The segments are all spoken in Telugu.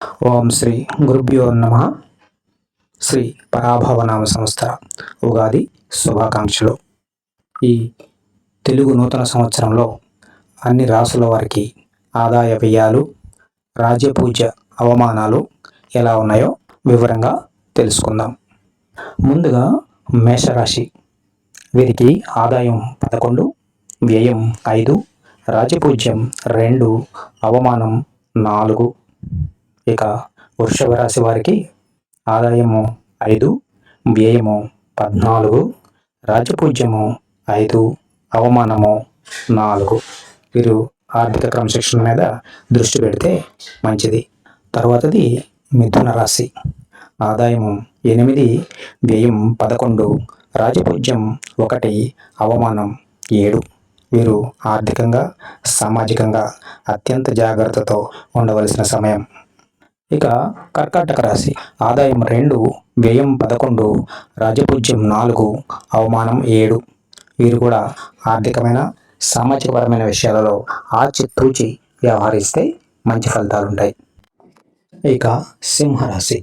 ఓం శ్రీ గురుభ్యో నమః. శ్రీ పరాభవనామ సంవత్సర ఉగాది శుభాకాంక్షలు. ఈ తెలుగు నూతన సంవత్సరంలో అన్ని రాసుల వారికి ఆదాయ వ్యయాలు, రాజ్యపూజ్య అవమానాలు ఎలా ఉన్నాయో వివరంగా తెలుసుకుందాం. ముందుగా మేషరాశి. వీరికి ఆదాయం 11, వ్యయం 5, రాజపూజ్యం 2, అవమానం 4. ఇక వృషభ రాశి వారికి ఆదాయము 5, వ్యయము 14, రాజపూజ్యము 5, అవమానము 4. వీరు ఆర్థిక క్రమశిక్షణ మీద దృష్టి పెడితే మంచిది. తర్వాతది మిథున రాశి. ఆదాయము 8, వ్యయం 11, రాజపూజ్యం 1, అవమానం 7. వీరు ఆర్థికంగా, సామాజికంగా అత్యంత జాగ్రత్తతో ఉండవలసిన సమయం. ఇక కర్కాటక రాశి. ఆదాయం 2, వ్యయం 11, రాజపూజ్యం 4, అవమానం 7. వీరు కూడా ఆర్థికమైన, సామాజికపరమైన విషయాలలో ఆచితూచి వ్యవహరిస్తే మంచి ఫలితాలు ఉంటాయి. ఇక సింహరాశి.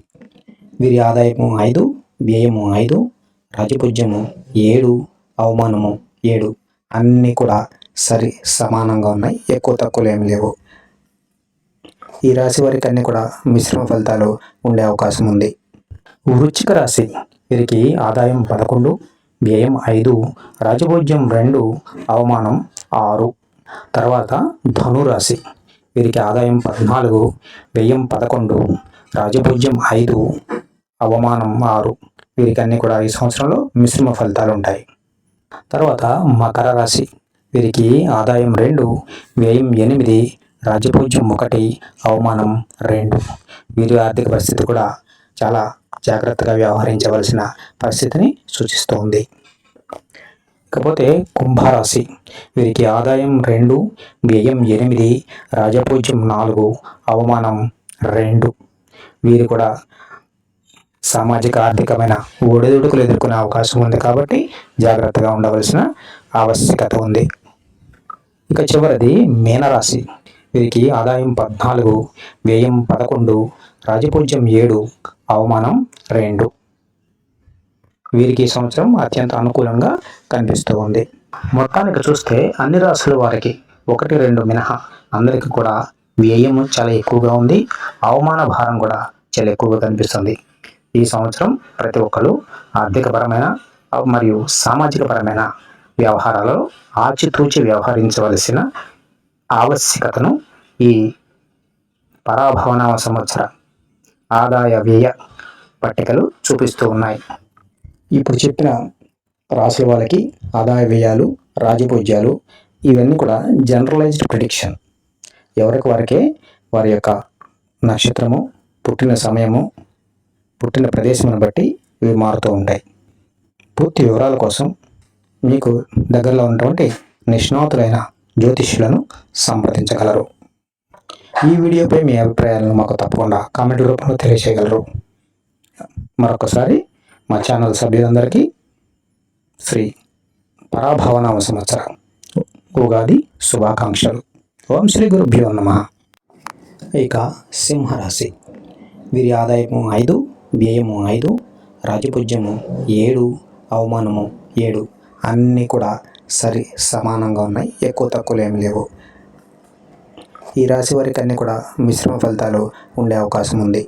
వీరి ఆదాయము 5, వ్యయము 5, రాజపూజ్యము 7, అవమానము 7. అన్నీ కూడా సమానంగా ఉన్నాయి, ఎక్కువ తక్కువలు ఏమి లేవు. ఈ రాశి వారికి అన్ని కూడా మిశ్రమ ఫలితాలు ఉండే అవకాశం ఉంది. వృశ్చిక రాశి. వీరికి ఆదాయం 11, వ్యయం 5, రాజపూజ్యం 2, అవమానం 6. తర్వాత ధనురాశి. వీరికి ఆదాయం 14, వ్యయం 11, రాజపూజ్యం 5, అవమానం 6. వీరికి అన్ని కూడా ఈ సంవత్సరంలో మిశ్రమ ఫలితాలు ఉంటాయి. తర్వాత మకర రాశి. వీరికి ఆదాయం 2, వ్యయం 8, రాజపూజ్యం 1, అవమానం 2. వీరి ఆర్థిక పరిస్థితి కూడా చాలా జాగ్రత్తగా వ్యవహరించవలసిన పరిస్థితిని సూచిస్తోంది. ఇకపోతే కుంభరాశి. వీరికి ఆదాయం 2, వ్యయం 8, రాజపూజ్యం 4, అవమానం 2. వీరు కూడా సామాజిక, ఆర్థికమైన ఒడిదుడుకులు ఎదుర్కొనే అవకాశం ఉంది కాబట్టి జాగ్రత్తగా ఉండవలసిన ఆవశ్యకత ఉంది. ఇక చివరిది మీనరాశి. వీరికి ఆదాయం 14, వ్యయం 11, రాజపూజ్యం 7, అవమానం 2. వీరికి ఈ సంవత్సరం అత్యంత అనుకూలంగా కనిపిస్తూ ఉంది. మొత్తానికి చూస్తే అన్ని రాశుల వారికి 1, 2 మినహా అందరికీ కూడా వ్యయం చాలా ఎక్కువగా ఉంది, అవమాన భారం కూడా చాలా ఎక్కువగా కనిపిస్తుంది. ఈ సంవత్సరం ప్రతి ఒక్కరు ఆర్థికపరమైన మరియు సామాజిక పరమైన వ్యవహారాలలో ఆచితూచి వ్యవహరించవలసిన ఆవశ్యకతను ఈ పరాభవనామ సంవత్సర ఆదాయ వ్యయ పట్టికలు చూపిస్తూ ఉన్నాయి. ఇప్పుడు చెప్పిన రాశుల వాళ్ళకి ఆదాయ వ్యయాలు, రాజపూజ్యాలు ఇవన్నీ కూడా జనరలైజ్డ్ ప్రిడిక్షన్. ఎవరికి వారికే వారి యొక్క నక్షత్రము, పుట్టిన సమయము, పుట్టిన ప్రదేశమును బట్టి ఇవి మారుతూ ఉంటాయి. పూర్తి వివరాల కోసం మీకు దగ్గరలో ఉన్నటువంటి నిష్ణాతులైన జ్యోతిష్యులను సంప్రదించగలరు. ఈ వీడియోపై మీ అభిప్రాయాలను మాకు తప్పకుండా కామెంట్ రూపంలో తెలియజేయగలరు. మరొకసారి మా ఛానల్ సభ్యులందరికీ శ్రీ పరాభవనామ సంవత్సర ఉగాది శుభాకాంక్షలు. ఓం శ్రీ గురుభ్యో నమః. ఇక సింహరాశి. వీరి ఆదాయము 5, వ్యయము 5, రాజపూజ్యము 7, అవమానము 7. అన్నీ కూడా సమానంగా ఉన్నాయి, ఎక్కువ తక్కువలు ఏమి లేవు. ఈ రాశి వారికి అన్ని కూడా మిశ్రమ ఫలితాలు ఉండే అవకాశం ఉంది.